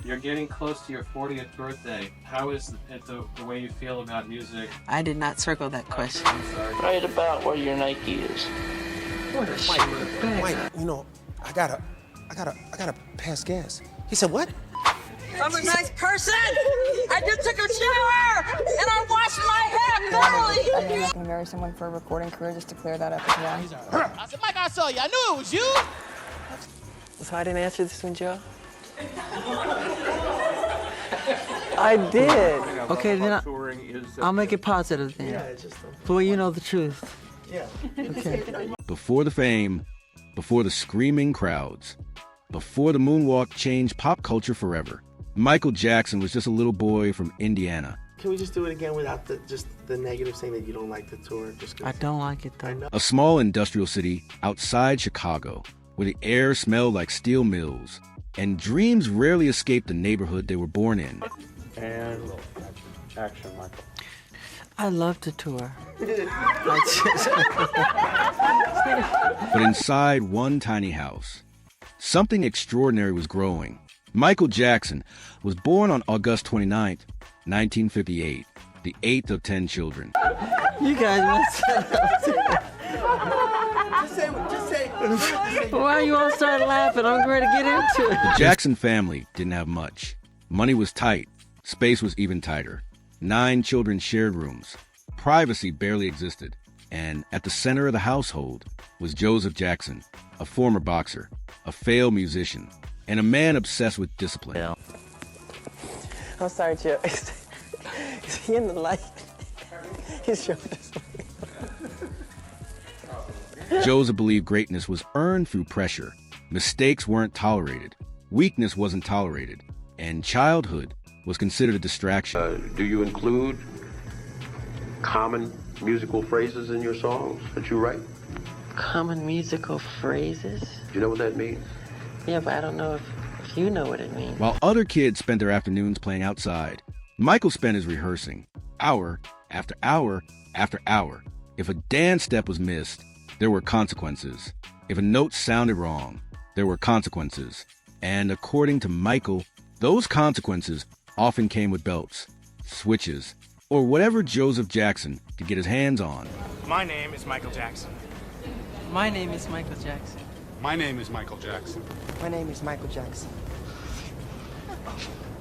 You're getting close to your 40th birthday. How is it the way you feel about music? I did not circle that question. Right about where your Nike is. What a Mike, you know, I gotta pass gas. He said, what? I'm a nice person. I just took a shower and I washed my hair thoroughly. I'm not gonna marry someone for a recording career, just to clear that up as well. I said, Mike, I saw you. I knew it was you. So I didn't answer this one, Joe? I did. Okay, then I'll make it positive then. Well, you know the truth. Yeah. Okay. Before the fame, before the screaming crowds, before the moonwalk changed pop culture forever, Michael Jackson was just a little boy from Indiana. Can we just do it again without the negative saying that you don't like the tour? I don't like it though. A small industrial city outside Chicago, where the air smelled like steel mills, and dreams rarely escaped the neighborhood they were born in. And action, Michael. I love to tour. But inside one tiny house, something extraordinary was growing. Michael Jackson was born on August 29th, 1958, the 8th of 10 children. You guys must Just say. Why you all start laughing? I'm ready to get into it. The Jackson family didn't have much. Money was tight. Space was even tighter. 9 children shared rooms. Privacy barely existed. And at the center of the household was Joseph Jackson, a former boxer, a failed musician, and a man obsessed with discipline. I'm sorry, Joe. Is he in the light? He's showing us. Joseph believed greatness was earned through pressure. Mistakes weren't tolerated. Weakness wasn't tolerated. And childhood was considered a distraction. Do you include common musical phrases in your songs that you write? Common musical phrases? Do you know what that means? Yeah, but I don't know if you know what it means. While other kids spent their afternoons playing outside, Michael spent his rehearsing, hour after hour after hour. If a dance step was missed, there were consequences. If a note sounded wrong, there were consequences. And according to Michael, those consequences often came with belts, switches, or whatever Joseph Jackson could get his hands on. My name is Michael Jackson. My name is Michael Jackson. My name is Michael Jackson. My name is Michael Jackson.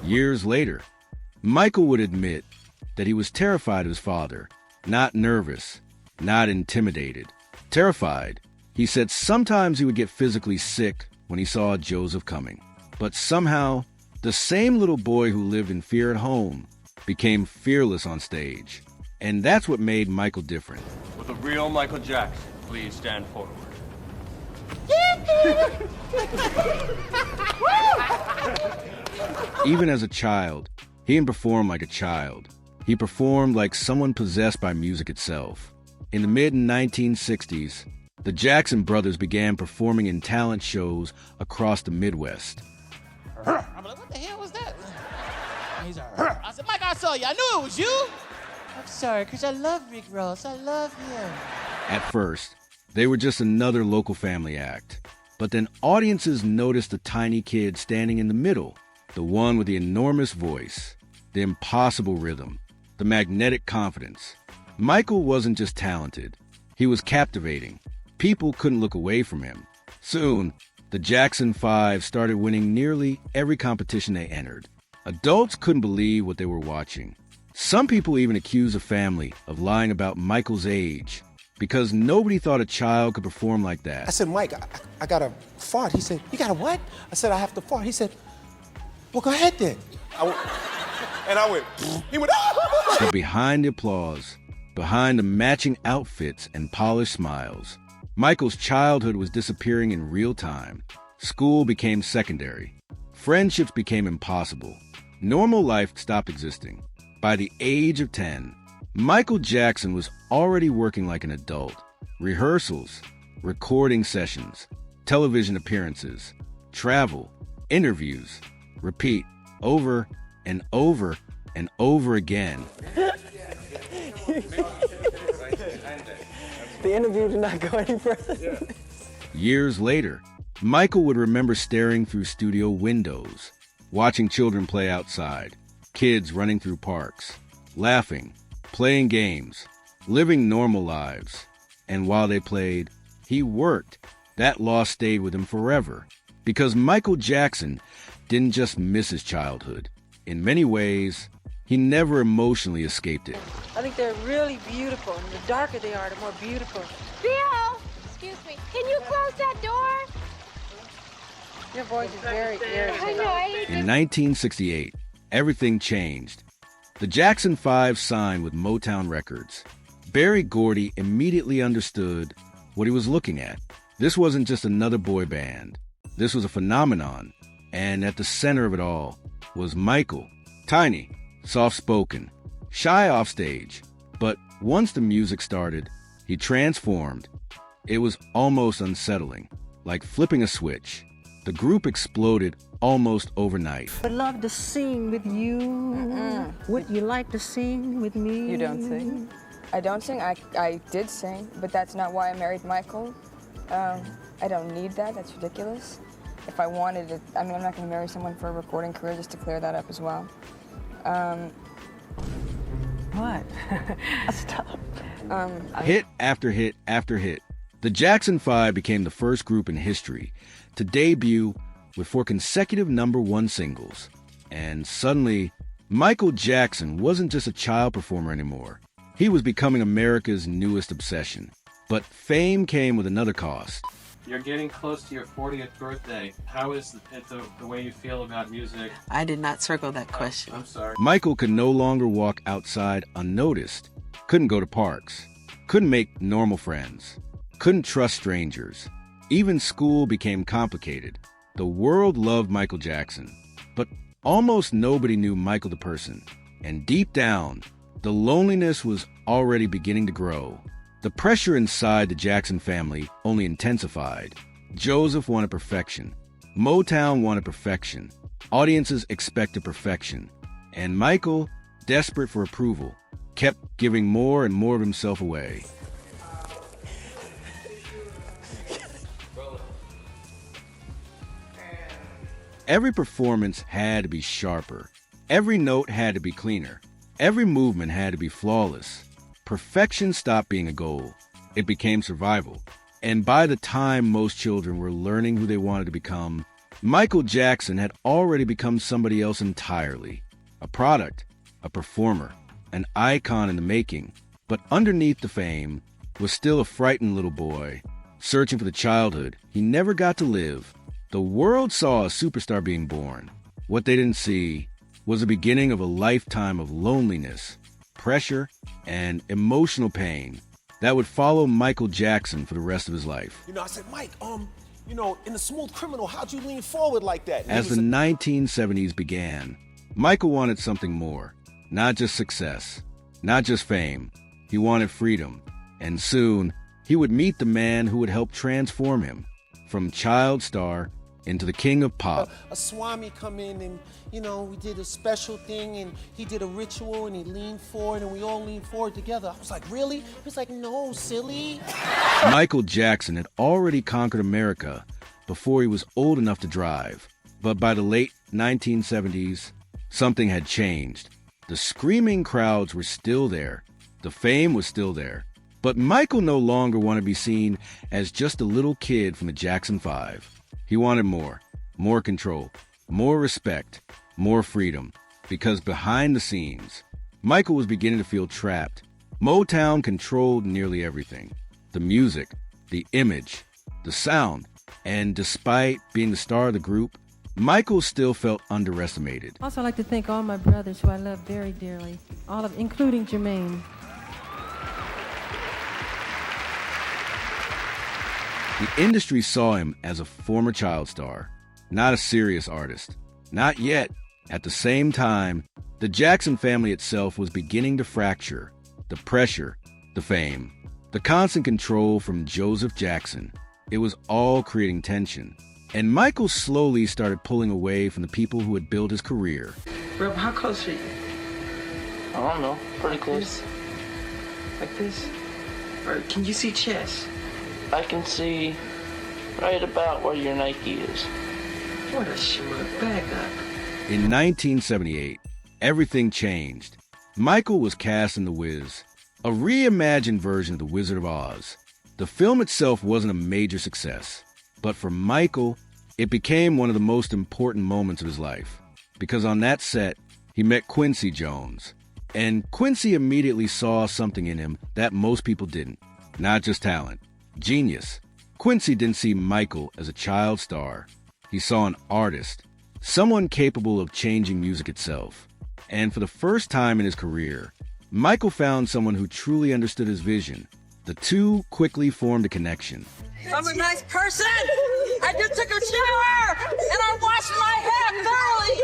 Years later, Michael would admit that he was terrified of his father, not nervous, not intimidated. Terrified, he said sometimes he would get physically sick when he saw Joseph coming. But somehow, the same little boy who lived in fear at home became fearless on stage. And that's what made Michael different. With a real Michael Jackson, please stand forward. Even as a child, he didn't perform like a child. He performed like someone possessed by music itself. In the mid-1960s, the Jackson brothers began performing in talent shows across the Midwest. I'm like, what the hell was that? He's like, I said, Mike, I saw you. I knew it was you. I'm sorry, because I love Rick Ross. I love him. At first, they were just another local family act. But then audiences noticed the tiny kid standing in the middle, the one with the enormous voice, the impossible rhythm, the magnetic confidence. Michael wasn't just talented. He was captivating. People couldn't look away from him. Soon, the Jackson 5 started winning nearly every competition they entered. Adults couldn't believe what they were watching. Some people even accused the family of lying about Michael's age, because nobody thought a child could perform like that. I said, Mike, I got to fart. He said, you got to what? I said, I have to fart. He said, well, go ahead then. I went, he went, ah! But behind the applause, behind the matching outfits and polished smiles, Michael's childhood was disappearing in real time. School became secondary. Friendships became impossible. Normal life stopped existing. By the age of 10, Michael Jackson was already working like an adult. Rehearsals, recording sessions, television appearances, travel, interviews, repeat over and over and over again. The interview did not go any further. Years later, Michael would remember staring through studio windows, watching children play outside, kids running through parks, laughing, playing games, living normal lives. And while they played, he worked. That loss stayed with him forever. Because Michael Jackson didn't just miss his childhood. In many ways, he never emotionally escaped it. I think they're really beautiful, and the darker they are, the more beautiful. Bill! Excuse me. Can you close that door? Your voice is very irritating. In 1968, everything changed. The Jackson 5 signed with Motown Records. Berry Gordy immediately understood what he was looking at. This wasn't just another boy band. This was a phenomenon. And at the center of it all was Michael. Tiny, soft-spoken, shy off stage. But once the music started, he transformed. It was almost unsettling, like flipping a switch. The group exploded almost overnight. I'd love to sing with you. Would you like to sing with me? You don't sing? I don't sing. I did sing, but that's not why I married Michael. I don't need that. That's ridiculous. If I wanted it, I mean, I'm not going to marry someone for a recording career, just to clear that up as well. What? Stop. Hit after hit after hit. The Jackson 5 became the first group in history to debut with 4 consecutive #1 singles. And suddenly, Michael Jackson wasn't just a child performer anymore. He was becoming America's newest obsession. But fame came with another cost. You're getting close to your 40th birthday. How is the way you feel about music? I did not circle that question. I'm sorry. Michael could no longer walk outside unnoticed, couldn't go to parks, couldn't make normal friends, couldn't trust strangers. Even school became complicated. The world loved Michael Jackson, but almost nobody knew Michael the person. And deep down, the loneliness was already beginning to grow. The pressure inside the Jackson family only intensified. Joseph wanted perfection. Motown wanted perfection. Audiences expected perfection. And Michael, desperate for approval, kept giving more and more of himself away. Every performance had to be sharper. Every note had to be cleaner. Every movement had to be flawless. Perfection stopped being a goal. It became survival. And by the time most children were learning who they wanted to become, Michael Jackson had already become somebody else entirely. A product, a performer, an icon in the making. But underneath the fame was still a frightened little boy, searching for the childhood he never got to live. The world saw a superstar being born. What they didn't see was the beginning of a lifetime of loneliness, pressure, and emotional pain that would follow Michael Jackson for the rest of his life. You know, I said, Mike, in The Smooth Criminal, how'd you lean forward like that? As the 1970s began, Michael wanted something more. Not just success, not just fame. He wanted freedom. And soon, he would meet the man who would help transform him from child star into the king of pop. A Swami come in and, we did a special thing and he did a ritual and he leaned forward and we all leaned forward together. I was like, really? He was like, no, silly. Michael Jackson had already conquered America before he was old enough to drive. But by the late 1970s, something had changed. The screaming crowds were still there. The fame was still there. But Michael no longer wanted to be seen as just a little kid from the Jackson 5. He wanted more control, more respect, more freedom. Because behind the scenes, Michael was beginning to feel trapped. Motown controlled nearly everything. The music, the image, the sound. And despite being the star of the group, Michael still felt underestimated. Also, I'd like to thank all my brothers who I love very dearly, including Jermaine. The industry saw him as a former child star, not a serious artist. Not yet. At the same time, the Jackson family itself was beginning to fracture. The pressure, the fame, the constant control from Joseph Jackson. It was all creating tension. And Michael slowly started pulling away from the people who had built his career. Rob, how close are you? I don't know. Pretty close. Like this? Or can you see chest? I can see right about where your Nike is. What a schmuck. Back up. In 1978, everything changed. Michael was cast in The Wiz, a reimagined version of The Wizard of Oz. The film itself wasn't a major success, but for Michael, it became one of the most important moments of his life, because on that set, he met Quincy Jones, and Quincy immediately saw something in him that most people didn't. Not just talent, genius. Quincy didn't see Michael as a child star. He saw an artist, someone capable of changing music itself. And for the first time in his career, Michael found someone who truly understood his vision. The two quickly formed a connection. I'm a nice person. I just took a shower and I washed my hair thoroughly.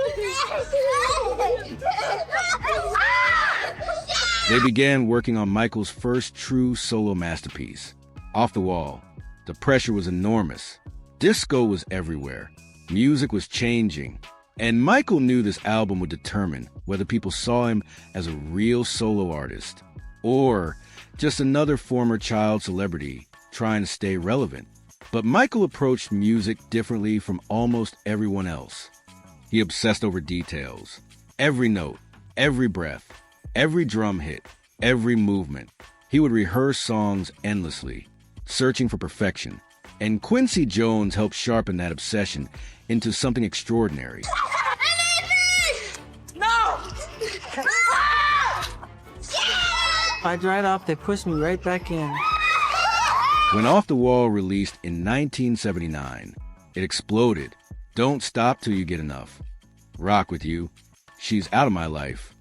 They began working on Michael's first true solo masterpiece, Off the Wall. The pressure was enormous. Disco was everywhere. Music was changing. And Michael knew this album would determine whether people saw him as a real solo artist or just another former child celebrity trying to stay relevant. But Michael approached music differently from almost everyone else. He obsessed over details. Every note, every breath, every drum hit, every movement. He would rehearse songs endlessly, searching for perfection. And Quincy Jones helped sharpen that obsession into something extraordinary. No! I dried off, they pushed me right back in. When Off the Wall released in 1979, it exploded. Don't Stop Till You Get Enough. Rock With You. She's Out of My Life.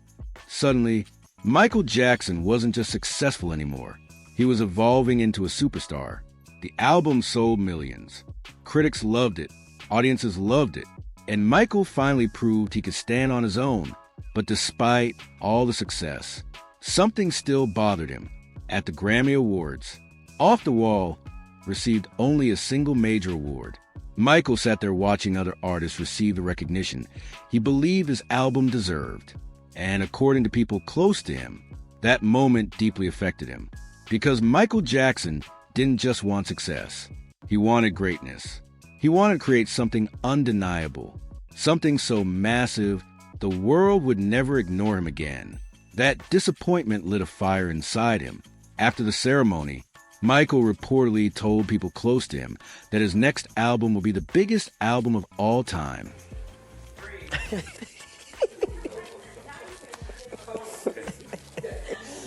Suddenly, Michael Jackson wasn't just successful anymore. He was evolving into a superstar. The album sold millions. Critics loved it. Audiences loved it. And Michael finally proved he could stand on his own. But despite all the success, something still bothered him. At the Grammy Awards, Off the Wall received only a single major award. Michael sat there watching other artists receive the recognition he believed his album deserved. And according to people close to him, that moment deeply affected him. Because Michael Jackson didn't just want success. He wanted greatness. He wanted to create something undeniable, something so massive the world would never ignore him again. That disappointment lit a fire inside him. After the ceremony, Michael reportedly told people close to him that his next album will be the biggest album of all time.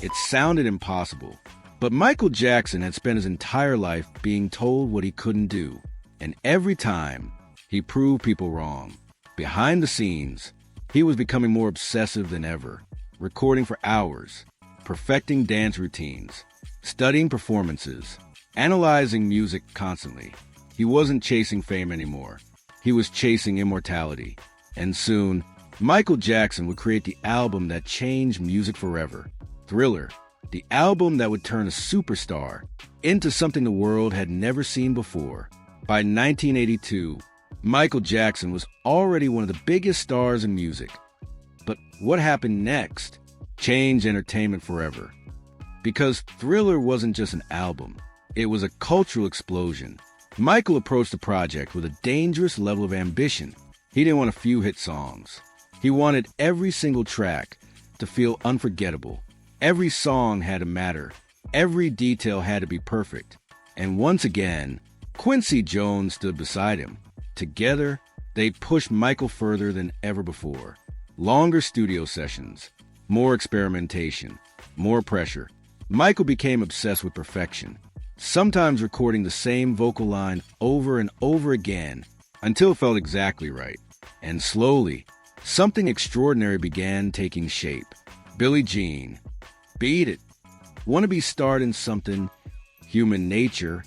It sounded impossible, but Michael Jackson had spent his entire life being told what he couldn't do. And every time, he proved people wrong. Behind the scenes, he was becoming more obsessive than ever, recording for hours, perfecting dance routines, studying performances, analyzing music constantly. He wasn't chasing fame anymore. He was chasing immortality. And soon, Michael Jackson would create the album that changed music forever. Thriller, the album that would turn a superstar into something the world had never seen before. By 1982, Michael Jackson was already one of the biggest stars in music. But what happened next changed entertainment forever. Because Thriller wasn't just an album, it was a cultural explosion. Michael approached the project with a dangerous level of ambition. He didn't want a few hit songs. He wanted every single track to feel unforgettable. Every song had to matter. Every detail had to be perfect. And once again, Quincy Jones stood beside him. Together, they pushed Michael further than ever before. Longer studio sessions, more experimentation, more pressure. Michael became obsessed with perfection, sometimes recording the same vocal line over and over again until it felt exactly right. And slowly, something extraordinary began taking shape. Billie Jean, Beat It, Wanna Be Starting Something, Human Nature.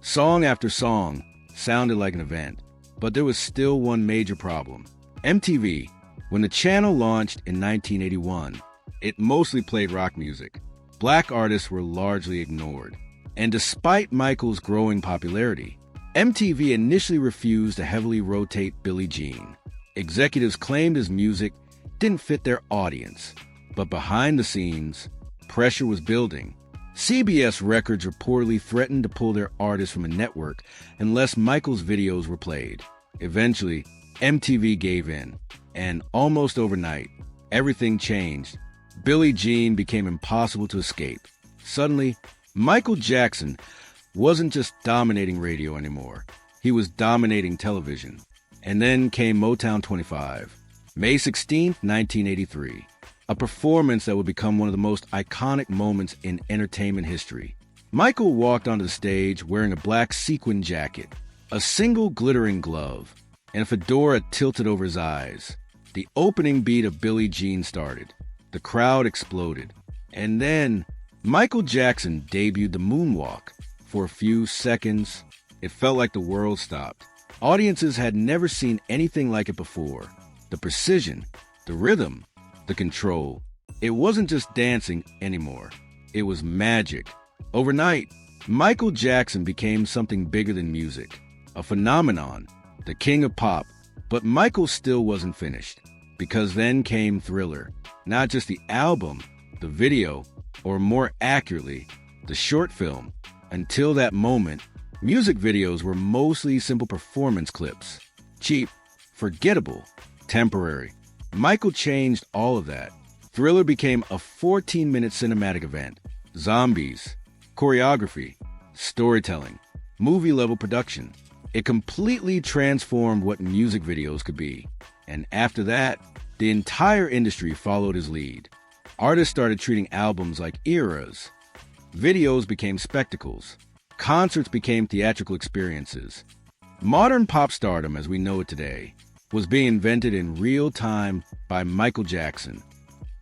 Song after song sounded like an event, but there was still one major problem. MTV, when the channel launched in 1981, it mostly played rock music. Black artists were largely ignored. And despite Michael's growing popularity, MTV initially refused to heavily rotate Billie Jean. Executives claimed his music didn't fit their audience. But behind the scenes, pressure was building. CBS Records reportedly threatened to pull their artists from a network unless Michael's videos were played. Eventually, MTV gave in, And almost overnight, everything changed. Billie Jean became impossible to escape. Suddenly, Michael Jackson wasn't just dominating radio anymore. He was dominating television. And then came Motown 25, May 16, 1983, a performance that would become one of the most iconic moments in entertainment history. Michael walked onto the stage wearing a black sequin jacket, a single glittering glove, and a fedora tilted over his eyes. The opening beat of Billie Jean started. The crowd exploded. And then Michael Jackson debuted the moonwalk. For a few seconds, it felt like the world stopped. Audiences had never seen anything like it before. The precision, the rhythm, the control. It wasn't just dancing anymore. It was magic. Overnight, Michael Jackson became something bigger than music, a phenomenon, the king of pop. But Michael still wasn't finished, because then came Thriller. Not just the album, the video, or more accurately, the short film. Until that moment, music videos were mostly simple performance clips. Cheap, forgettable, temporary. Michael changed all of that. Thriller became a 14-minute cinematic event. Zombies, choreography, storytelling, movie-level production. It completely transformed what music videos could be. And after that, the entire industry followed his lead. Artists started treating albums like eras. Videos became spectacles. Concerts became theatrical experiences. Modern pop stardom, as we know it today, was being invented in real time by Michael Jackson.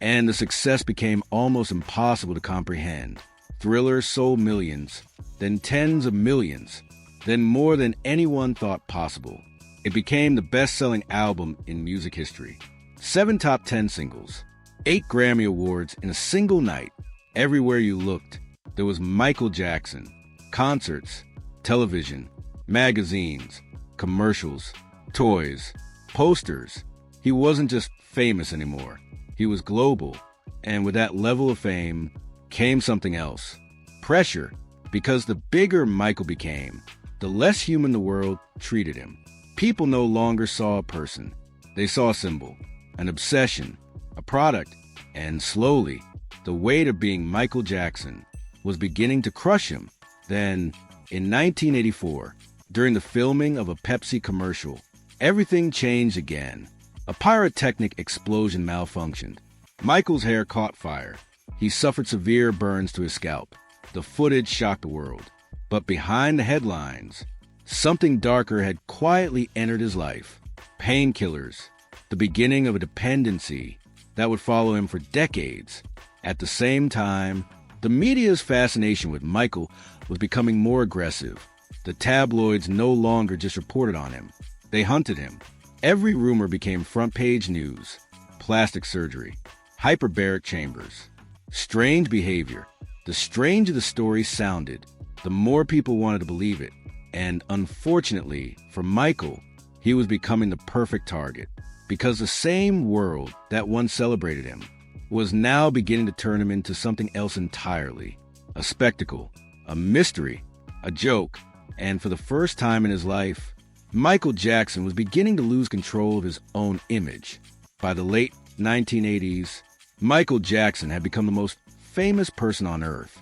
And the success became almost impossible to comprehend. Thriller sold millions, then tens of millions, then more than anyone thought possible. It became the best-selling album in music history. 7 top 10 singles, 8 Grammy Awards in a single night. Everywhere you looked, there was Michael Jackson. Concerts, television, magazines, commercials, toys, posters. He wasn't just famous anymore. He was global. And with that level of fame came something else. Pressure. Because the bigger Michael became, the less human the world treated him. People no longer saw a person. They saw a symbol, an obsession, a product. And slowly, the weight of being Michael Jackson was beginning to crush him. Then, in 1984, during the filming of a Pepsi commercial, everything changed again. A pyrotechnic explosion malfunctioned. Michael's hair caught fire. He suffered severe burns to his scalp. The footage shocked the world. But behind the headlines, something darker had quietly entered his life. Painkillers, the beginning of a dependency that would follow him for decades. At the same time, the media's fascination with Michael was becoming more aggressive. The tabloids no longer just reported on him. They hunted him. Every rumor became front-page news. Plastic surgery, hyperbaric chambers, strange behavior. The stranger the story sounded, the more people wanted to believe it. And unfortunately, for Michael, he was becoming the perfect target. Because the same world that once celebrated him was now beginning to turn him into something else entirely. A spectacle, a mystery, a joke. And for the first time in his life, Michael Jackson was beginning to lose control of his own image. By the late 1980s, Michael Jackson had become the most famous person on earth.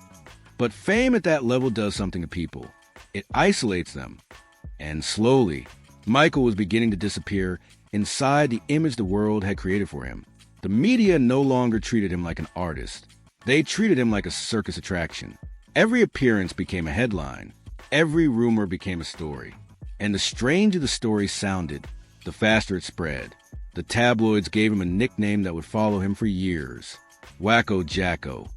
But fame at that level does something to people. It isolates them. And slowly, Michael was beginning to disappear inside the image the world had created for him. The media no longer treated him like an artist. They treated him like a circus attraction. Every appearance became a headline. Every rumor became a story. And the stranger the story sounded, the faster it spread. The tabloids gave him a nickname that would follow him for years. Wacko Jacko.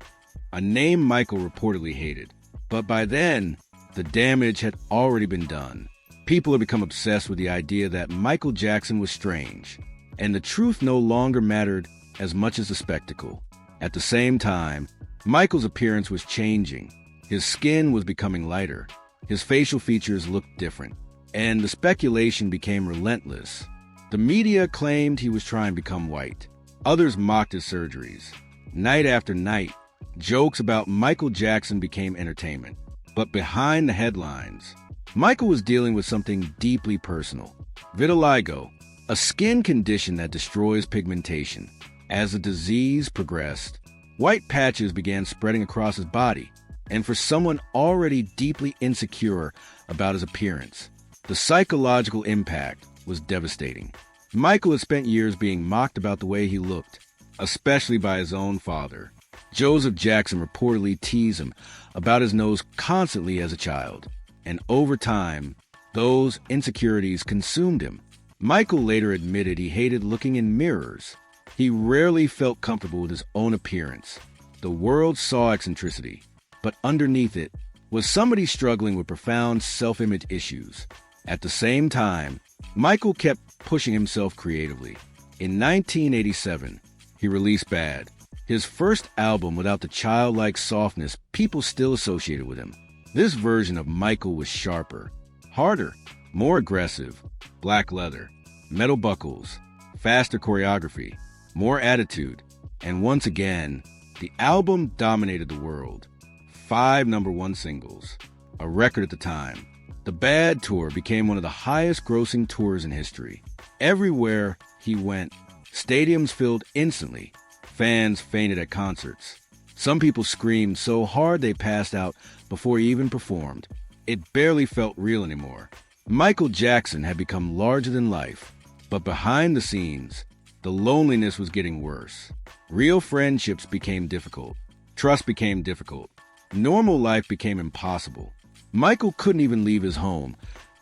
A name Michael reportedly hated. But by then, the damage had already been done. People had become obsessed with the idea that Michael Jackson was strange. And the truth no longer mattered as much as the spectacle. At the same time, Michael's appearance was changing. His skin was becoming lighter. His facial features looked different. And the speculation became relentless. The media claimed he was trying to become white. Others mocked his surgeries. Night after night, jokes about Michael Jackson became entertainment. But behind the headlines, Michael was dealing with something deeply personal. Vitiligo, a skin condition that destroys pigmentation. As the disease progressed, white patches began spreading across his body, and for someone already deeply insecure about his appearance, the psychological impact was devastating. Michael had spent years being mocked about the way he looked, especially by his own father. Joseph Jackson reportedly teased him about his nose constantly as a child, and over time, those insecurities consumed him. Michael later admitted he hated looking in mirrors. He rarely felt comfortable with his own appearance. The world saw eccentricity, but underneath it was somebody struggling with profound self-image issues. At the same time, Michael kept pushing himself creatively. In 1987, he released Bad, his first album without the childlike softness people still associated with him. This version of Michael was sharper, harder, more aggressive, black leather, metal buckles, faster choreography, more attitude, and once again, the album dominated the world. 5 #1 singles, a record at the time. The Bad Tour became one of the highest-grossing tours in history. Everywhere he went, stadiums filled instantly. Fans fainted at concerts. Some people screamed so hard they passed out before he even performed. It barely felt real anymore. Michael Jackson had become larger than life, but behind the scenes, the loneliness was getting worse. Real friendships became difficult. Trust became difficult. Normal life became impossible. Michael couldn't even leave his home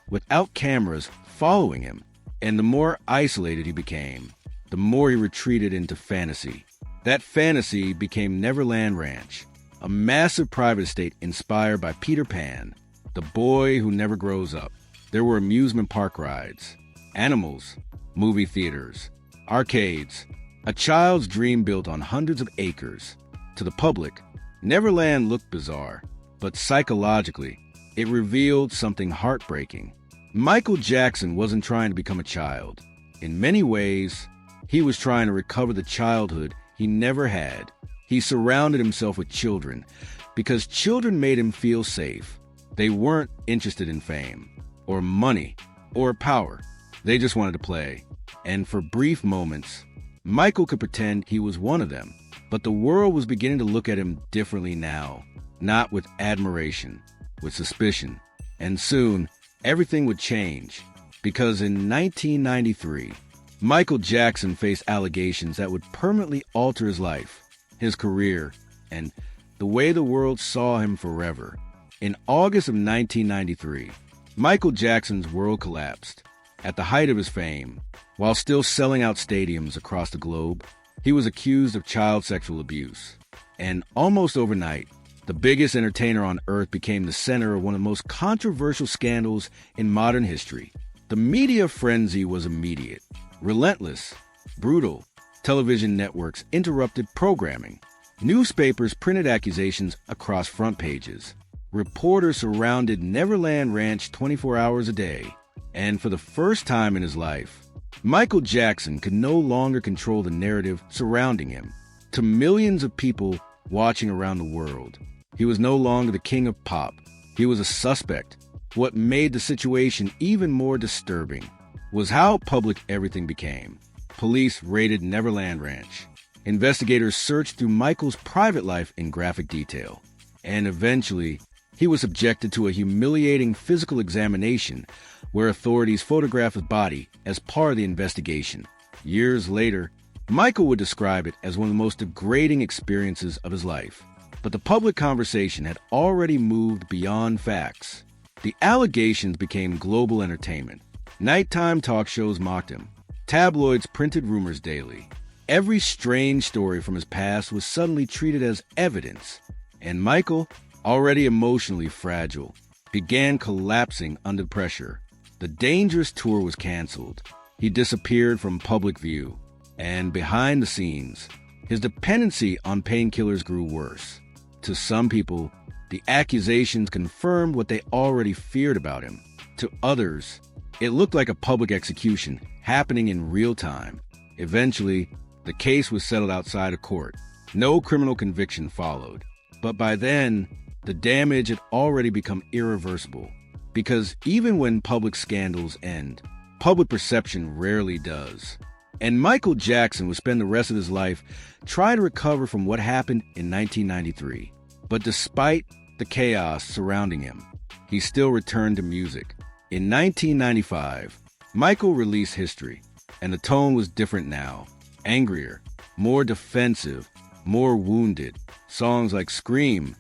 without cameras following him. And the more isolated he became, the more he retreated into fantasy. That fantasy became Neverland Ranch, a massive private estate inspired by Peter Pan, the boy who never grows up. There were amusement park rides, animals, movie theaters, arcades, a child's dream built on hundreds of acres. To the public, Neverland looked bizarre, but psychologically, it revealed something heartbreaking. Michael Jackson wasn't trying to become a child. In many ways, he was trying to recover the childhood he never had. He surrounded himself with children because children made him feel safe. They weren't interested in fame, or money, or power. They just wanted to play. And for brief moments, Michael could pretend he was one of them. But the world was beginning to look at him differently now, not with admiration, with suspicion. And soon, everything would change, because in 1993, Michael Jackson faced allegations that would permanently alter his life, his career, and the way the world saw him forever. In August of 1993, Michael Jackson's world collapsed. At the height of his fame, while still selling out stadiums across the globe, he was accused of child sexual abuse. And almost overnight, the biggest entertainer on earth became the center of one of the most controversial scandals in modern history. The media frenzy was immediate, relentless, brutal. Television networks interrupted programming. Newspapers printed accusations across front pages. Reporters surrounded Neverland Ranch 24 hours a day. And for the first time in his life, Michael Jackson could no longer control the narrative surrounding him. To millions of people watching around the world, he was no longer the king of pop. He was a suspect. What made the situation even more disturbing was how public everything became. Police raided Neverland Ranch. Investigators searched through Michael's private life in graphic detail. And eventually, he was subjected to a humiliating physical examination where authorities photographed his body as part of the investigation. Years later, Michael would describe it as one of the most degrading experiences of his life. But the public conversation had already moved beyond facts. The allegations became global entertainment. Nighttime talk shows mocked him. Tabloids printed rumors daily. Every strange story from his past was suddenly treated as evidence. And Michael, already emotionally fragile, began collapsing under pressure. The dangerous tour was canceled. He disappeared from public view. And behind the scenes, his dependency on painkillers grew worse. To some people, the accusations confirmed what they already feared about him. To others, it looked like a public execution happening in real time. Eventually, the case was settled outside of court. No criminal conviction followed. But by then, the damage had already become irreversible. Because even when public scandals end, public perception rarely does. And Michael Jackson would spend the rest of his life trying to recover from what happened in 1993. But despite the chaos surrounding him, he still returned to music. In 1995, Michael released History, and the tone was different now. Angrier, more defensive, more wounded. Songs like Scream,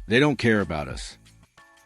They Don't Care About Us,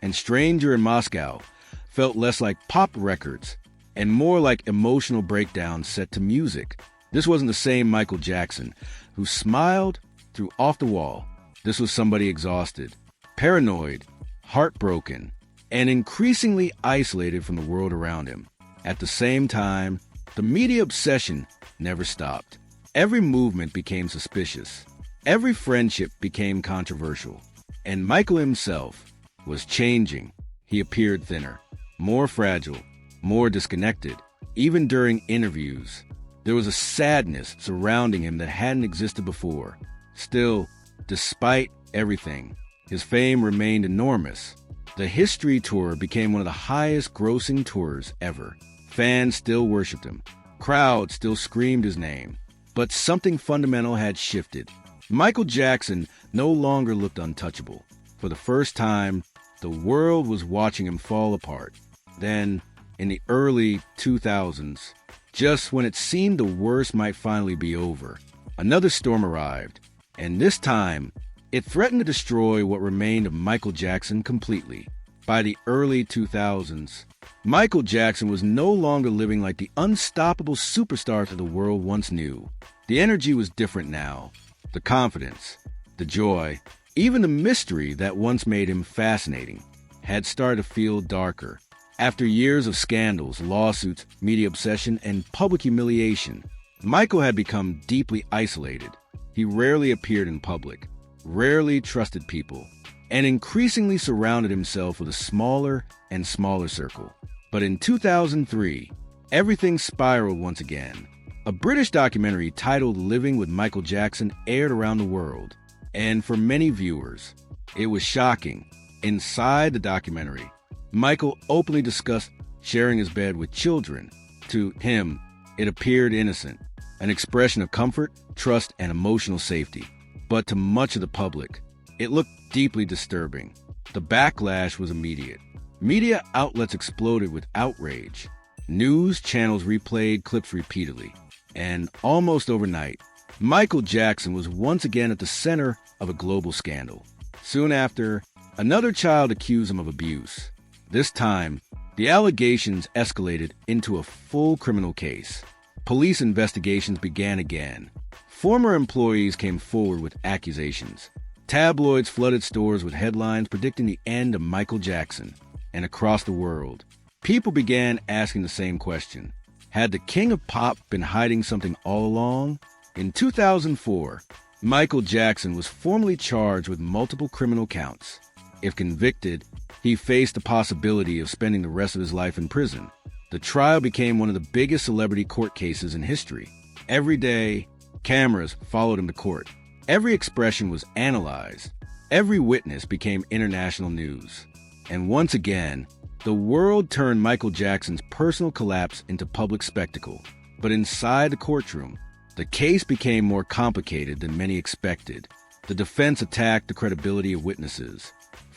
and Stranger in Moscow felt less like pop records and more like emotional breakdowns set to music. This wasn't the same Michael Jackson who smiled through Off the Wall. This was somebody exhausted, paranoid, heartbroken, and increasingly isolated from the world around him. At the same time, the media obsession never stopped. Every movement became suspicious. Every friendship became controversial. And Michael himself was changing. He appeared thinner, more fragile, more disconnected. Even during interviews, there was a sadness surrounding him that hadn't existed before. Still, despite everything, his fame remained enormous. The History Tour became one of the highest-grossing tours ever. Fans still worshipped him. Crowds still screamed his name. But something fundamental had shifted. Michael Jackson no longer looked untouchable. For the first time, the world was watching him fall apart. Then, in the early 2000s, just when it seemed the worst might finally be over, another storm arrived. And this time, it threatened to destroy what remained of Michael Jackson completely. By the early 2000s, Michael Jackson was no longer living like the unstoppable superstar that the world once knew. The energy was different now. The confidence, the joy, even the mystery that once made him fascinating had started to feel darker. After years of scandals, lawsuits, media obsession, and public humiliation, Michael had become deeply isolated. He rarely appeared in public, rarely trusted people, and increasingly surrounded himself with a smaller and smaller circle. But in 2003, everything spiraled once again. A British documentary titled Living with Michael Jackson aired around the world, and for many viewers, it was shocking. Inside the documentary, Michael openly discussed sharing his bed with children. To him, it appeared innocent, an expression of comfort, trust, and emotional safety. But to much of the public, it looked deeply disturbing. The backlash was immediate. Media outlets exploded with outrage. News channels replayed clips repeatedly. And almost overnight, Michael Jackson was once again at the center of a global scandal. Soon after, another child accused him of abuse. This time, the allegations escalated into a full criminal case. Police investigations began again. Former employees came forward with accusations. Tabloids flooded stores with headlines predicting the end of Michael Jackson. And across the world, people began asking the same question. Had the king of pop been hiding something all along? In 2004, Michael Jackson was formally charged with multiple criminal counts. If convicted, he faced the possibility of spending the rest of his life in prison. The trial became one of the biggest celebrity court cases in history. Every day, cameras followed him to court. Every expression was analyzed. Every witness became international news. And once again, the world turned Michael Jackson's personal collapse into public spectacle. But inside the courtroom, the case became more complicated than many expected. The defense attacked the credibility of witnesses.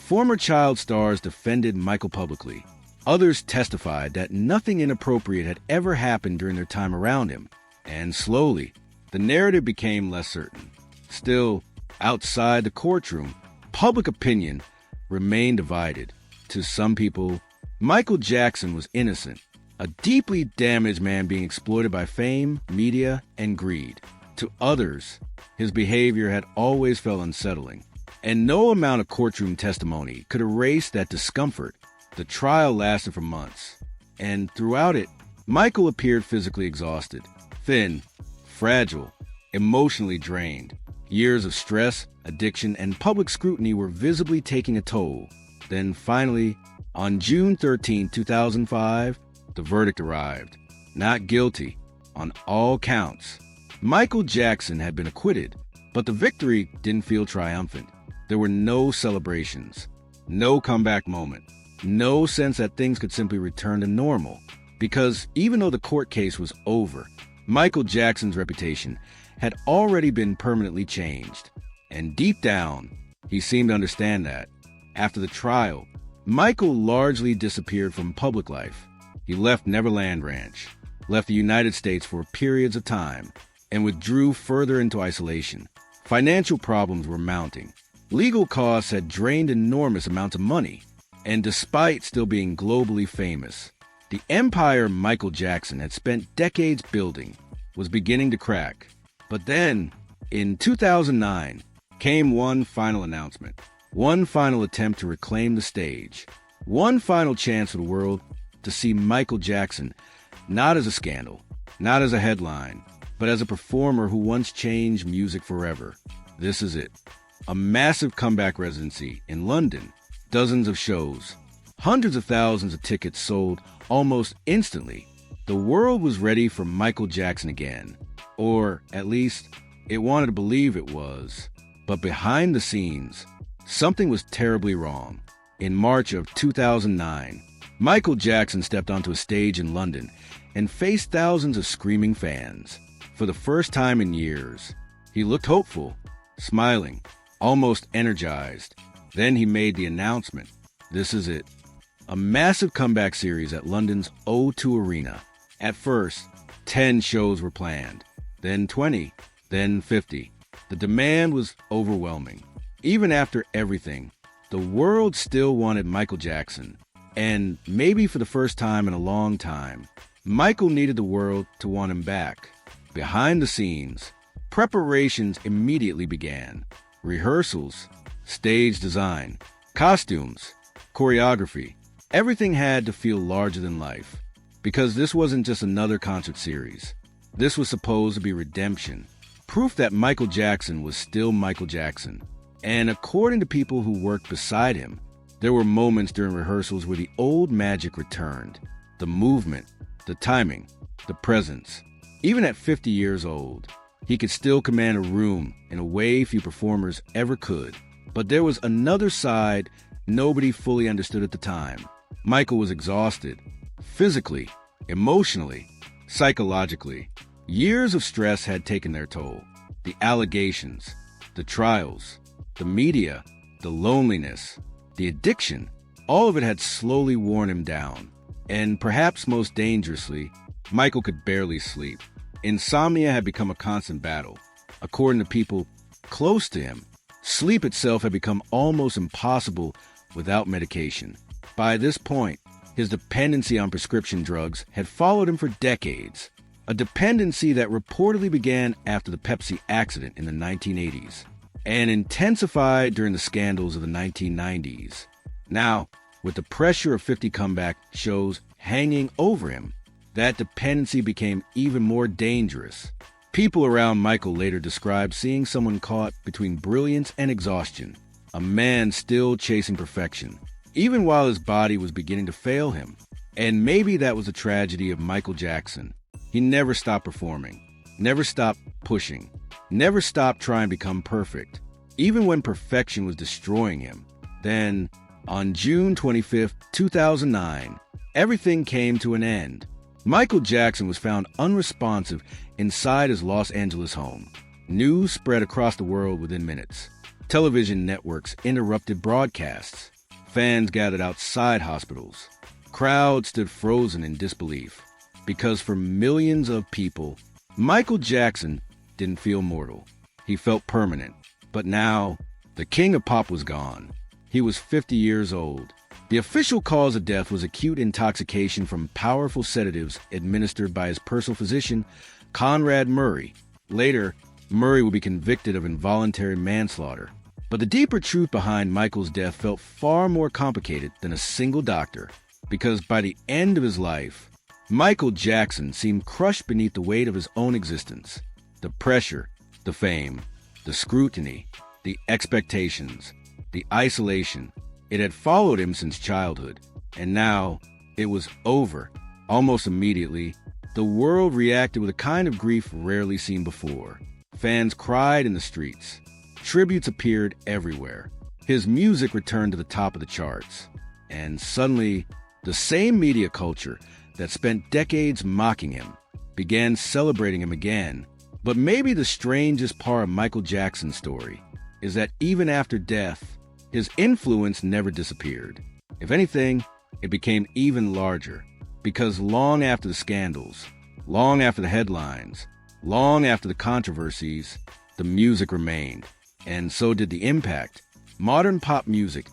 Former child stars defended Michael publicly. Others testified that nothing inappropriate had ever happened during their time around him. And slowly, the narrative became less certain. Still, outside the courtroom, public opinion remained divided. To some people, Michael Jackson was innocent, a deeply damaged man being exploited by fame, media, and greed. To others, his behavior had always felt unsettling, and no amount of courtroom testimony could erase that discomfort. The trial lasted for months, and throughout it, Michael appeared physically exhausted, thin, fragile, emotionally drained. Years of stress, addiction, and public scrutiny were visibly taking a toll. Then finally, on June 13, 2005, the verdict arrived. Not guilty on all counts. Michael Jackson had been acquitted, but the victory didn't feel triumphant. There were no celebrations, no comeback moment, no sense that things could simply return to normal. Because even though the court case was over, Michael Jackson's reputation had already been permanently changed. And deep down, he seemed to understand that. After the trial, Michael largely disappeared from public life. He left Neverland Ranch, left the United States for periods of time, and withdrew further into isolation. Financial problems were mounting. Legal costs had drained enormous amounts of money. And despite still being globally famous, the empire Michael Jackson had spent decades building was beginning to crack. But then, in 2009, came one final announcement, one final attempt to reclaim the stage, one final chance for the world to see Michael Jackson not as a scandal, not as a headline, but as a performer who once changed music forever. This is it. A massive comeback residency in London, dozens of shows, hundreds of thousands of tickets sold almost instantly. The world was ready for Michael Jackson again, or at least it wanted to believe it was. But behind the scenes, something was terribly wrong. In March of 2009, Michael Jackson stepped onto a stage in London and faced thousands of screaming fans. For the first time in years, he looked hopeful, smiling, almost energized. Then he made the announcement. This is it. A massive comeback series at London's O2 Arena. At first, 10 shows were planned, then 20, then 50. The demand was overwhelming. Even after everything, the world still wanted Michael Jackson. And maybe for the first time in a long time, Michael needed the world to want him back. Behind the scenes, preparations immediately began. Rehearsals, stage design, costumes, choreography. Everything had to feel larger than life. Because this wasn't just another concert series. This was supposed to be redemption. Proof that Michael Jackson was still Michael Jackson. And according to people who worked beside him, there were moments during rehearsals where the old magic returned. The movement, the timing, the presence. Even at 50 years old, he could still command a room in a way few performers ever could. But there was another side nobody fully understood at the time. Michael was exhausted. Physically, emotionally, psychologically. Years of stress had taken their toll. The allegations, the trials, the media, the loneliness, the addiction, all of it had slowly worn him down. And perhaps most dangerously, Michael could barely sleep. Insomnia had become a constant battle. According to people close to him, sleep itself had become almost impossible without medication. By this point, his dependency on prescription drugs had followed him for decades, a dependency that reportedly began after the Pepsi accident in the 1980s and intensified during the scandals of the 1990s. Now, with the pressure of 50 comeback shows hanging over him, that dependency became even more dangerous. People around Michael later described seeing someone caught between brilliance and exhaustion, a man still chasing perfection, even while his body was beginning to fail him. And maybe that was the tragedy of Michael Jackson. He never stopped performing, never stopped pushing, never stopped trying to become perfect, even when perfection was destroying him. Then, on June 25th, 2009, everything came to an end. Michael Jackson was found unresponsive inside his Los Angeles home. News spread across the world within minutes. Television networks interrupted broadcasts. Fans gathered outside hospitals. Crowds stood frozen in disbelief. Because for millions of people, Michael Jackson didn't feel mortal. He felt permanent. But now, the king of pop was gone. He was 50 years old. The official cause of death was acute intoxication from powerful sedatives administered by his personal physician, Conrad Murray. Later, Murray would be convicted of involuntary manslaughter. But the deeper truth behind Michael's death felt far more complicated than a single doctor, because by the end of his life, Michael Jackson seemed crushed beneath the weight of his own existence. The pressure, the fame, the scrutiny, the expectations, the isolation. It had followed him since childhood, and now it was over. Almost immediately, the world reacted with a kind of grief rarely seen before. Fans cried in the streets. Tributes appeared everywhere. His music returned to the top of the charts. And suddenly, the same media culture that spent decades mocking him began celebrating him again. But maybe the strangest part of Michael Jackson's story is that even after death, his influence never disappeared. If anything, it became even larger, because long after the scandals, long after the headlines, long after the controversies, the music remained, and so did the impact. Modern pop music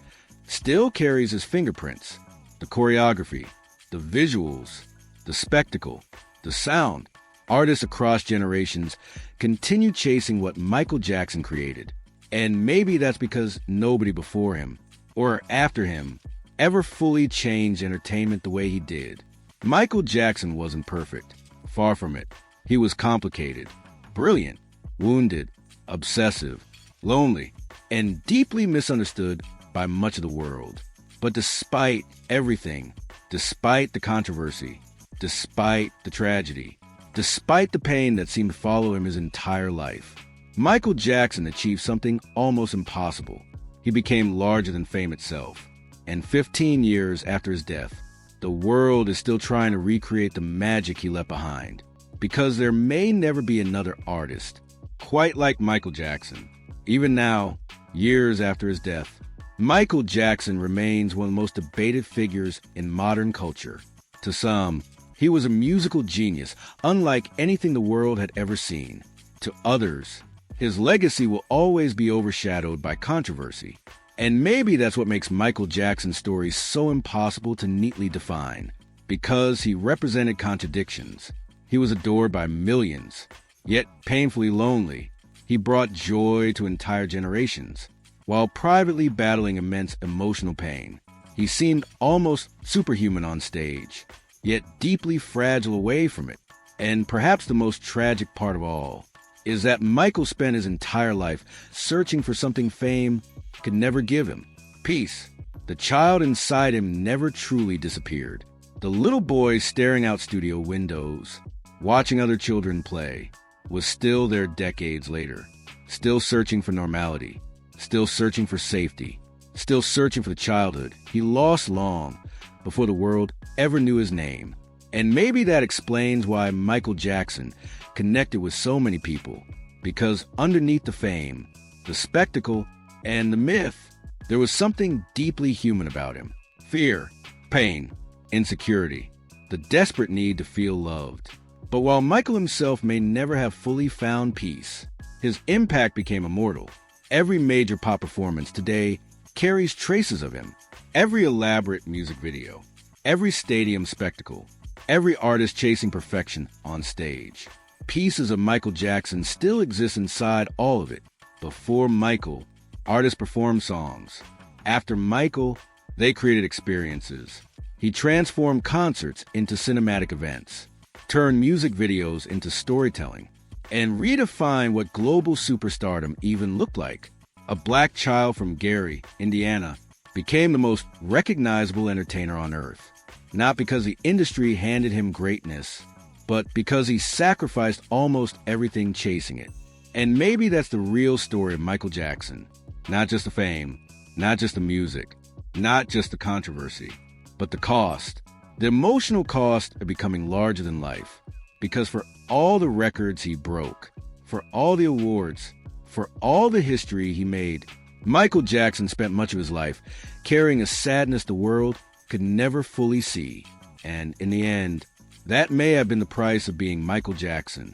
still carries his fingerprints, the choreography, the visuals, the spectacle, the sound. Artists across generations continue chasing what Michael Jackson created. And maybe that's because nobody before him, or after him, ever fully changed entertainment the way he did. Michael Jackson wasn't perfect. Far from it. He was complicated, brilliant, wounded, obsessive, lonely, and deeply misunderstood by much of the world. But despite everything, despite the controversy, despite the tragedy, despite the pain that seemed to follow him his entire life, Michael Jackson achieved something almost impossible. He became larger than fame itself. And 15 years after his death, the world is still trying to recreate the magic he left behind. Because there may never be another artist quite like Michael Jackson. Even now, years after his death, Michael Jackson remains one of the most debated figures in modern culture. To some, he was a musical genius, unlike anything the world had ever seen. To others, his legacy will always be overshadowed by controversy. And maybe that's what makes Michael Jackson's story so impossible to neatly define. Because he represented contradictions. He was adored by millions, yet painfully lonely. He brought joy to entire generations, while privately battling immense emotional pain. He seemed almost superhuman on stage, yet deeply fragile away from it. And perhaps the most tragic part of all is that Michael spent his entire life searching for something fame could never give him: peace. The child inside him never truly disappeared. The little boy staring out studio windows, watching other children play, was still there decades later, still searching for normality, still searching for safety, still searching for the childhood he lost long before the world ever knew his name. And maybe that explains why Michael Jackson connected with so many people, because underneath the fame, the spectacle, and the myth, there was something deeply human about him. Fear, pain, insecurity, the desperate need to feel loved. But while Michael himself may never have fully found peace, his impact became immortal. Every major pop performance today carries traces of him. Every elaborate music video, every stadium spectacle, every artist chasing perfection on stage. Pieces of Michael Jackson still exist inside all of it. Before Michael, artists performed songs. After Michael, they created experiences. He transformed concerts into cinematic events, turned music videos into storytelling, and redefined what global superstardom even looked like. A black child from Gary, Indiana, became the most recognizable entertainer on earth. Not because the industry handed him greatness, but because he sacrificed almost everything chasing it. And maybe that's the real story of Michael Jackson. Not just the fame, not just the music, not just the controversy, but the cost. The emotional cost of becoming larger than life. Because for all the records he broke, for all the awards, for all the history he made, Michael Jackson spent much of his life carrying a sadness the world could never fully see. And in the end, that may have been the price of being Michael Jackson.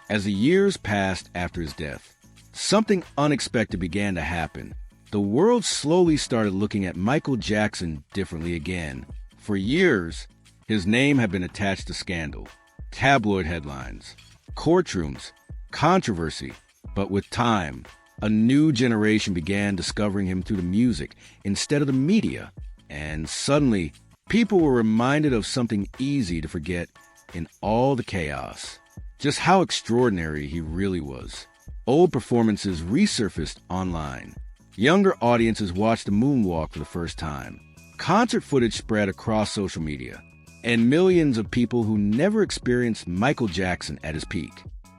As the years passed after his death, something unexpected began to happen. The world slowly started looking at Michael Jackson differently again. For years, his name had been attached to scandal, tabloid headlines, courtrooms, controversy. But with time, a new generation began discovering him through the music instead of the media. And suddenly, people were reminded of something easy to forget in all the chaos. Just how extraordinary he really was. Old performances resurfaced online. Younger audiences watched the moonwalk for the first time. Concert footage spread across social media. And millions of people who never experienced Michael Jackson at his peak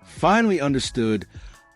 finally understood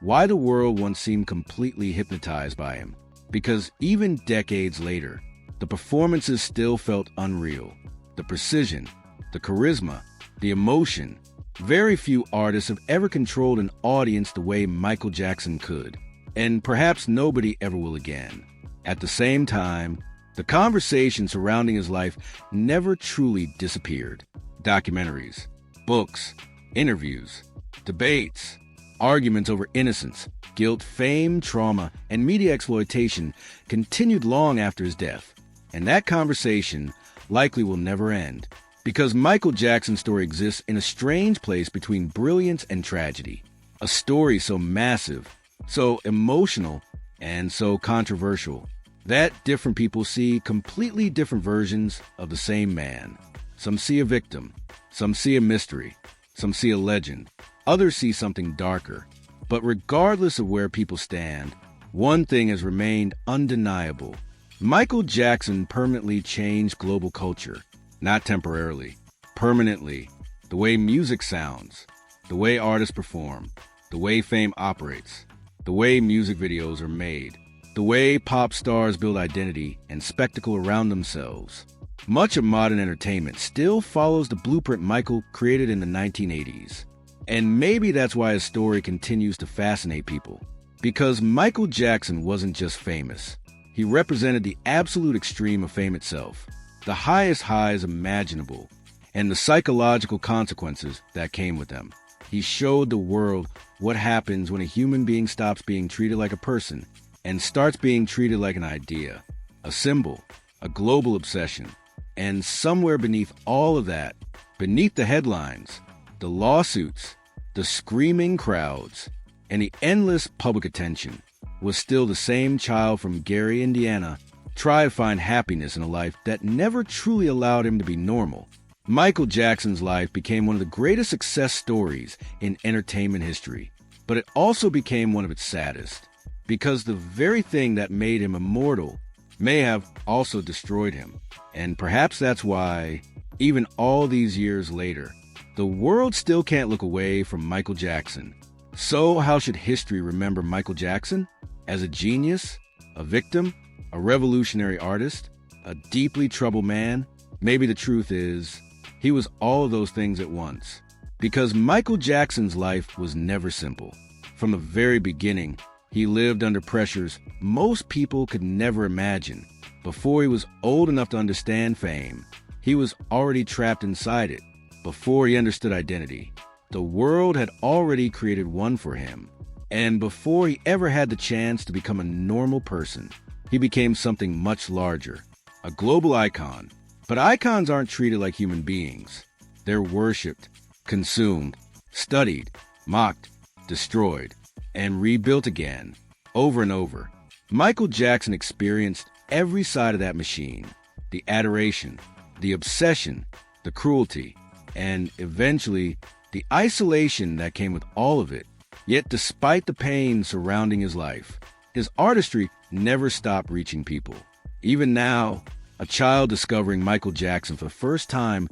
why the world once seemed completely hypnotized by him. Because even decades later, the performances still felt unreal. The precision, the charisma, the emotion. Very few artists have ever controlled an audience the way Michael Jackson could, and perhaps nobody ever will again. At the same time, the conversation surrounding his life never truly disappeared. Documentaries, books, interviews, debates, arguments over innocence, guilt, fame, trauma, and media exploitation continued long after his death. And that conversation likely will never end, because Michael Jackson's story exists in a strange place between brilliance and tragedy. A story so massive, so emotional, and so controversial that different people see completely different versions of the same man. Some see a victim, some see a mystery, some see a legend, others see something darker. But regardless of where people stand, one thing has remained undeniable. Michael Jackson permanently changed global culture, not temporarily, permanently. The way music sounds, the way artists perform, the way fame operates, the way music videos are made, the way pop stars build identity and spectacle around themselves. Much of modern entertainment still follows the blueprint Michael created in the 1980s. And maybe that's why his story continues to fascinate people. Because Michael Jackson wasn't just famous. He represented the absolute extreme of fame itself, the highest highs imaginable, and the psychological consequences that came with them. He showed the world what happens when a human being stops being treated like a person and starts being treated like an idea, a symbol, a global obsession. And somewhere beneath all of that, beneath the headlines, the lawsuits, the screaming crowds, and the endless public attention, was still the same child from Gary, Indiana, trying to find happiness in a life that never truly allowed him to be normal. Michael Jackson's life became one of the greatest success stories in entertainment history, but it also became one of its saddest, because the very thing that made him immortal may have also destroyed him. And perhaps that's why, even all these years later, the world still can't look away from Michael Jackson. So how should history remember Michael Jackson? As a genius, a victim, a revolutionary artist, a deeply troubled man? Maybe the truth is, he was all of those things at once. Because Michael Jackson's life was never simple. From the very beginning, he lived under pressures most people could never imagine. Before he was old enough to understand fame, he was already trapped inside it. Before he understood identity, the world had already created one for him. And before he ever had the chance to become a normal person, he became something much larger, a global icon. But icons aren't treated like human beings. They're worshipped, consumed, studied, mocked, destroyed, and rebuilt again, over and over. Michael Jackson experienced every side of that machine, the adoration, the obsession, the cruelty, and eventually the isolation that came with all of it. Yet despite the pain surrounding his life, his artistry never stopped reaching people. Even now, a child discovering Michael Jackson for the first time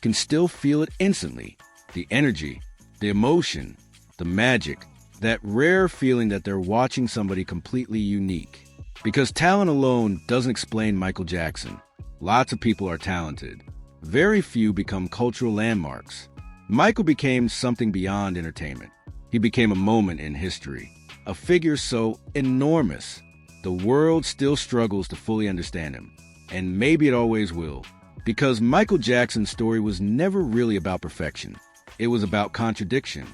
can still feel it instantly. The energy, the emotion, the magic, that rare feeling that they're watching somebody completely unique. Because talent alone doesn't explain Michael Jackson. Lots of people are talented. Very few become cultural landmarks. Michael became something beyond entertainment. He became a moment in history, a figure so enormous, the world still struggles to fully understand him. And maybe it always will, because Michael Jackson's story was never really about perfection. It was about contradiction.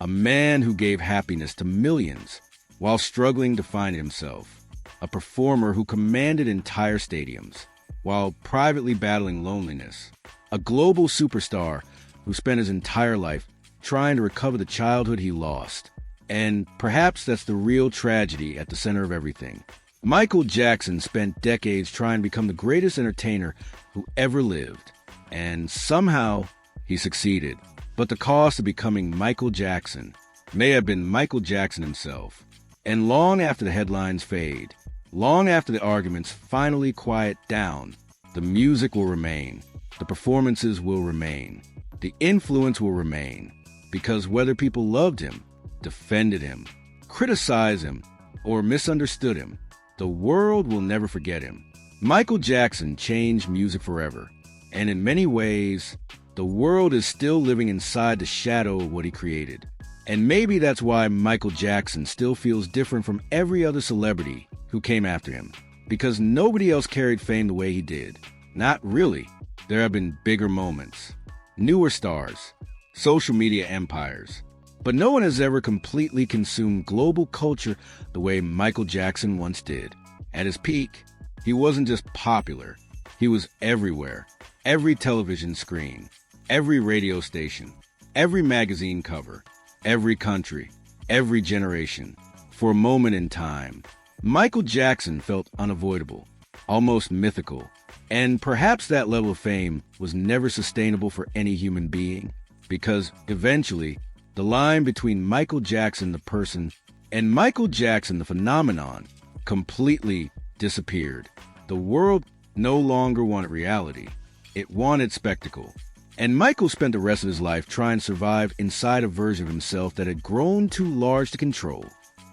A man who gave happiness to millions while struggling to find himself. A performer who commanded entire stadiums while privately battling loneliness. A global superstar who spent his entire life trying to recover the childhood he lost. And perhaps that's the real tragedy at the center of everything. Michael Jackson spent decades trying to become the greatest entertainer who ever lived. And somehow he succeeded. But the cost of becoming Michael Jackson may have been Michael Jackson himself. And long after the headlines fade, long after the arguments finally quiet down, the music will remain, the performances will remain, the influence will remain. Because whether people loved him, defended him, criticized him, or misunderstood him, the world will never forget him. Michael Jackson changed music forever. And in many ways, the world is still living inside the shadow of what he created. And maybe that's why Michael Jackson still feels different from every other celebrity who came after him. Because nobody else carried fame the way he did. Not really. There have been bigger moments, newer stars, social media empires. But no one has ever completely consumed global culture the way Michael Jackson once did. At his peak, he wasn't just popular. He was everywhere. Every television screen, every radio station, every magazine cover, every country, every generation. For a moment in time, Michael Jackson felt unavoidable, almost mythical. And perhaps that level of fame was never sustainable for any human being, because eventually, the line between Michael Jackson the person and Michael Jackson the phenomenon completely disappeared. The world no longer wanted reality. It wanted spectacle. And Michael spent the rest of his life trying to survive inside a version of himself that had grown too large to control.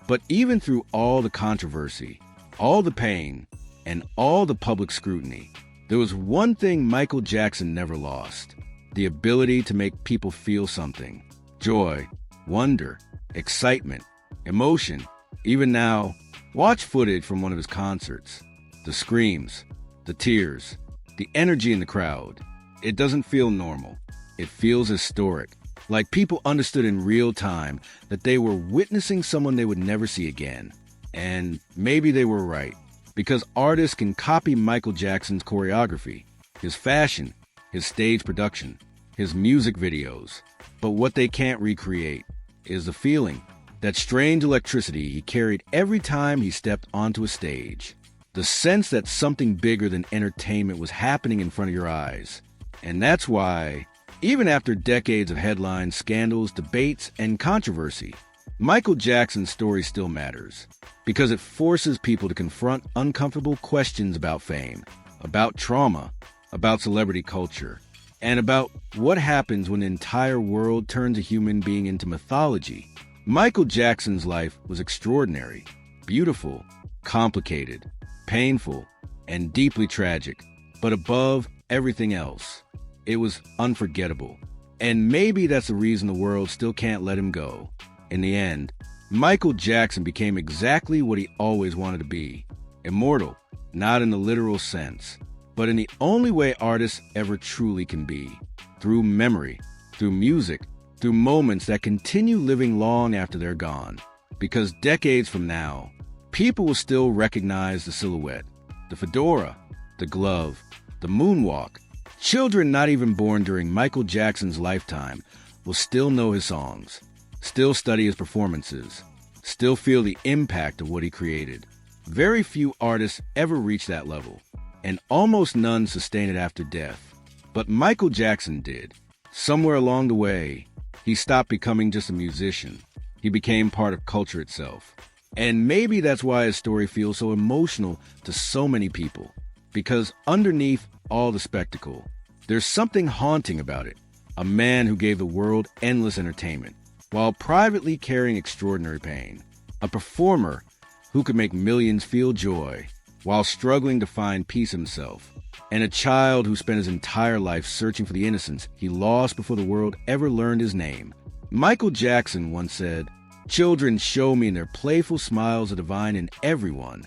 But even through all the controversy, all the pain, and all the public scrutiny, there was one thing Michael Jackson never lost: the ability to make people feel something. Joy, wonder, excitement, emotion. Even now, watch footage from one of his concerts. The screams, the tears, the energy in the crowd. It doesn't feel normal. It feels historic. Like people understood in real time that they were witnessing someone they would never see again. And maybe they were right. Because artists can copy Michael Jackson's choreography, his fashion, his stage production, his music videos. But what they can't recreate is the feeling, that strange electricity he carried every time he stepped onto a stage. The sense that something bigger than entertainment was happening in front of your eyes. And that's why, even after decades of headlines, scandals, debates, and controversy, Michael Jackson's story still matters. Because it forces people to confront uncomfortable questions about fame, about trauma, about celebrity culture, and about what happens when the entire world turns a human being into mythology. Michael Jackson's life was extraordinary, beautiful, complicated, painful, and deeply tragic. But above everything else, it was unforgettable. And maybe that's the reason the world still can't let him go. In the end, Michael Jackson became exactly what he always wanted to be. Immortal, not in the literal sense, but in the only way artists ever truly can be. Through memory, through music, through moments that continue living long after they're gone. Because decades from now, people will still recognize the silhouette, the fedora, the glove, the moonwalk. Children not even born during Michael Jackson's lifetime will still know his songs, still study his performances, still feel the impact of what he created. Very few artists ever reach that level, and almost none sustain it after death. But Michael Jackson did. Somewhere along the way, he stopped becoming just a musician. He became part of culture itself. And maybe that's why his story feels so emotional to so many people. Because underneath all the spectacle, there's something haunting about it. A man who gave the world endless entertainment, while privately carrying extraordinary pain. A performer who could make millions feel joy, while struggling to find peace himself. And a child who spent his entire life searching for the innocence he lost before the world ever learned his name. Michael Jackson once said, "Children show me in their playful smiles the divine in everyone."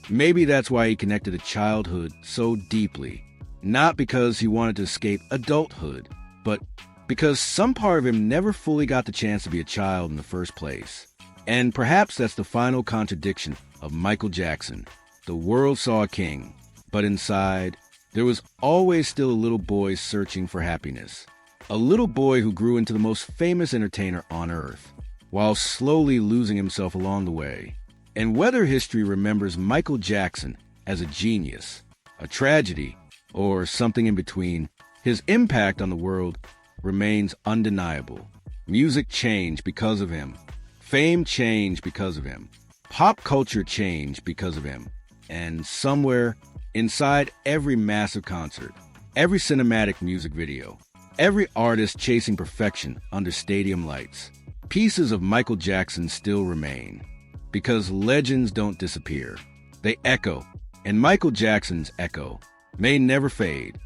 Maybe that's why he connected to childhood so deeply. Not because he wanted to escape adulthood, but because some part of him never fully got the chance to be a child in the first place. And perhaps that's the final contradiction of Michael Jackson. The world saw a king, but inside, there was always still a little boy searching for happiness. A little boy who grew into the most famous entertainer on earth, while slowly losing himself along the way. And whether history remembers Michael Jackson as a genius, a tragedy, or something in between, his impact on the world remains undeniable. Music changed because of him. Fame changed because of him. Pop culture changed because of him. And somewhere inside every massive concert, every cinematic music video, every artist chasing perfection under stadium lights, pieces of Michael Jackson still remain. Because legends don't disappear. They echo, and Michael Jackson's echo may never fade.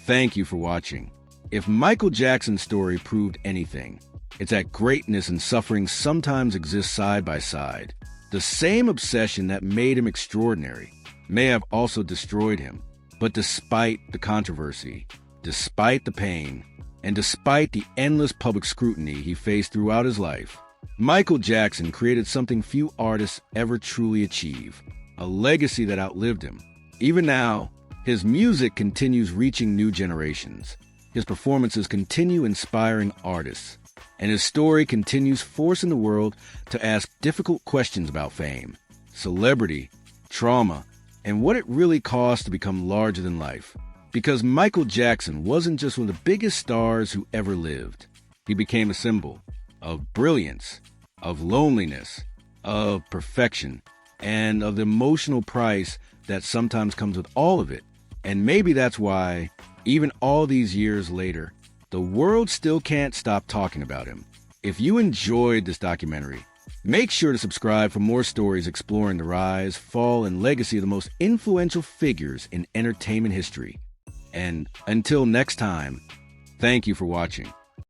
Thank you for watching. If Michael Jackson's story proved anything, it's that greatness and suffering sometimes exist side by side. The same obsession that made him extraordinary may have also destroyed him. But despite the controversy, despite the pain, and despite the endless public scrutiny he faced throughout his life, Michael Jackson created something few artists ever truly achieve, a legacy that outlived him. Even now, his music continues reaching new generations. His performances continue inspiring artists, and his story continues forcing the world to ask difficult questions about fame, celebrity, trauma, and what it really costs to become larger than life. Because Michael Jackson wasn't just one of the biggest stars who ever lived. He became a symbol of brilliance, of loneliness, of perfection, and of the emotional price that sometimes comes with all of it. And maybe that's why, even all these years later, the world still can't stop talking about him. If you enjoyed this documentary, make sure to subscribe for more stories exploring the rise, fall, and legacy of the most influential figures in entertainment history. And until next time, thank you for watching.